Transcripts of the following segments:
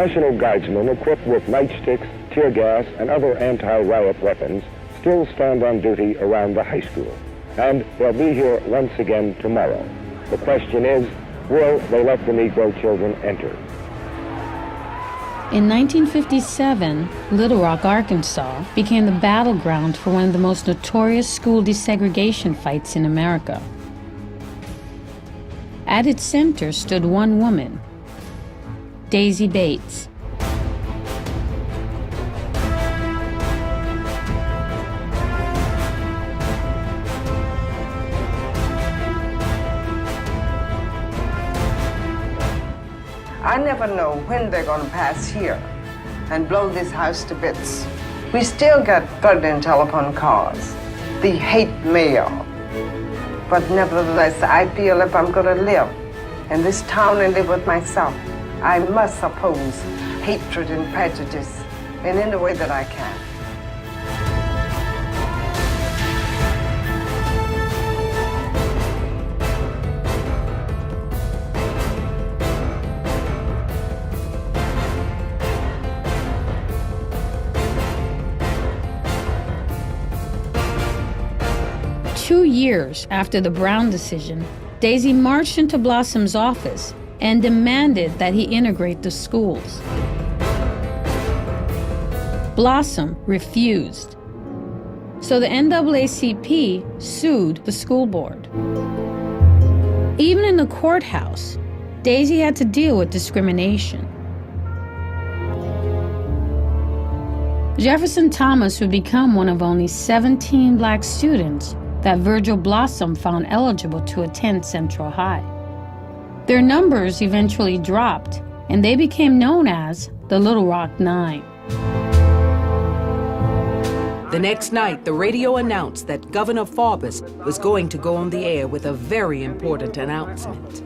National Guardsmen equipped with nightsticks, tear gas, and other anti-riot weapons still stand on duty around the high school. And they'll be here once again tomorrow. The question is, will they let the Negro children enter? In 1957, Little Rock, Arkansas became the battleground for one of the most notorious school desegregation fights in America. At its center stood one woman, Daisy Bates. I never know when they're going to pass here and blow this house to bits. We still got flooding telephone calls, the hate mail. But nevertheless, I feel if I'm going to live in this town and live with myself, I must oppose hatred and prejudice in any way that I can. 2 years after the Brown decision, Daisy marched into Blossom's office and demanded that he integrate the schools. Blossom refused. So the NAACP sued the school board. Even in the courthouse, Daisy had to deal with discrimination. Jefferson Thomas would become one of only 17 black students that Virgil Blossom found eligible to attend Central High. Their numbers eventually dropped, and they became known as the Little Rock Nine. The next night, the radio announced that Governor Forbes was going to go on the air with a very important announcement.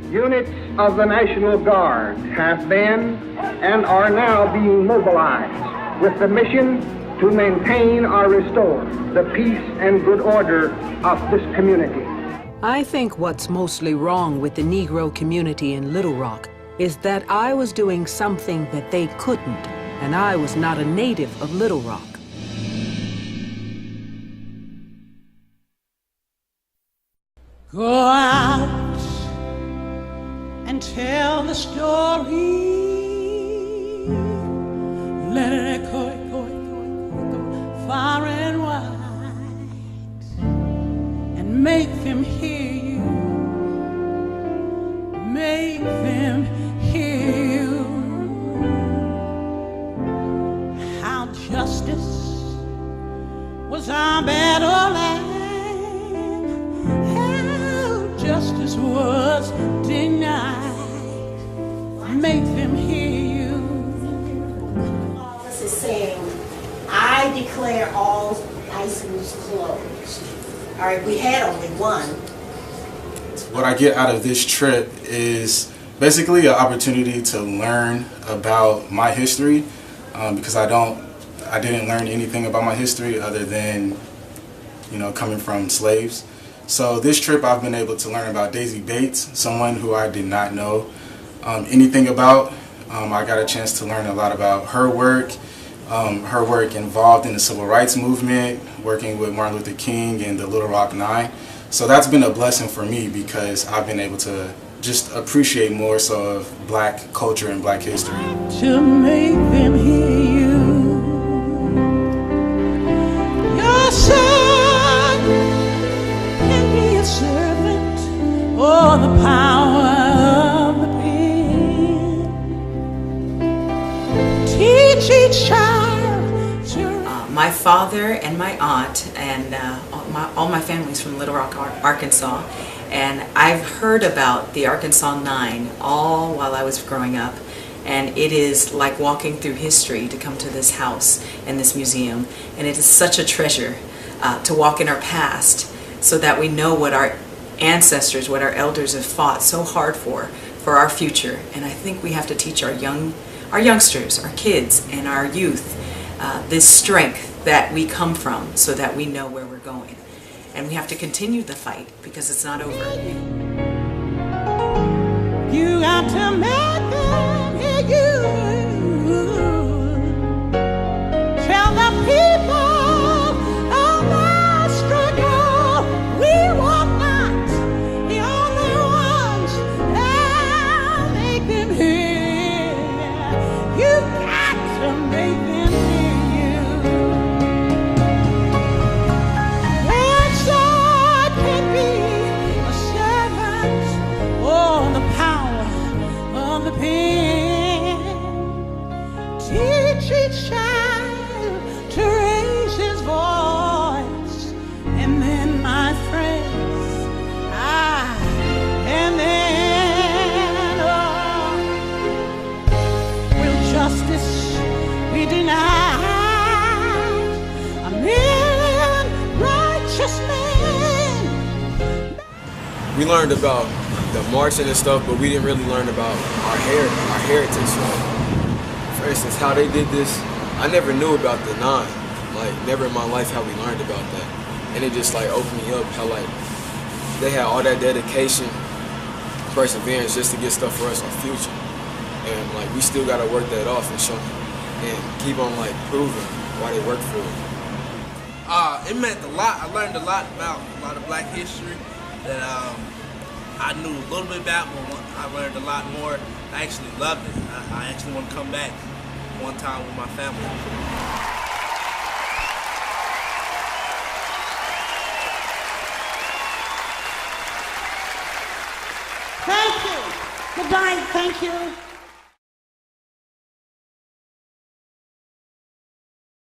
Units of the National Guard have been and are now being mobilized with the mission to maintain or restore the peace and good order of this community. I think what's mostly wrong with the Negro community in Little Rock is that I was doing something that they couldn't, and I was not a native of Little Rock. Go out and tell the story. Let it echo, echo, echo, echo, far and wide, and make them hear you. Make them hear you. How justice was our battle line. How justice was denied. Make them hear you. Is saying, I declare all high schools closed. All right, we had only one. What I get out of this trip is basically an opportunity to learn about my history, because I didn't learn anything about my history other than, coming from slaves. So this trip I've been able to learn about Daisy Bates, someone who I did not know anything about. I got a chance to learn a lot about her work involved in the Civil Rights Movement, working with Martin Luther King and the Little Rock Nine. So that's been a blessing for me because I've been able to just appreciate more so of black culture and black history. To make them hear you. Your son can be a servant or the power of the pen. Teach each child. My father and my aunt and all my family's from Little Rock, Arkansas, and I've heard about the Arkansas Nine all while I was growing up, and it is like walking through history to come to this house and this museum, and it is such a treasure to walk in our past so that we know what our ancestors, what our elders have fought so hard for our future. And I think we have to teach our youngsters, our kids, and our youth this strength that we come from so that we know where we're going. And we have to continue the fight because it's not over. You got to make them hear you. the pen. Teach each child to raise his voice, and then, my friends, will justice be denied? A million righteous men. We learned about the marching and stuff, but we didn't really learn about our heritage. For instance, how they did this, I never knew about the 9. Like, never in my life how we learned about that. And it just like opened me up how like they had all that dedication, perseverance just to get stuff for us in the future. And like we still gotta work that off and show and keep on like proving why they work for it. It meant a lot. I learned a lot about a lot of Black history that I knew a little bit about, but I learned a lot more. I actually loved it. I actually want to come back one time with my family. Thank you. Good night. Thank you.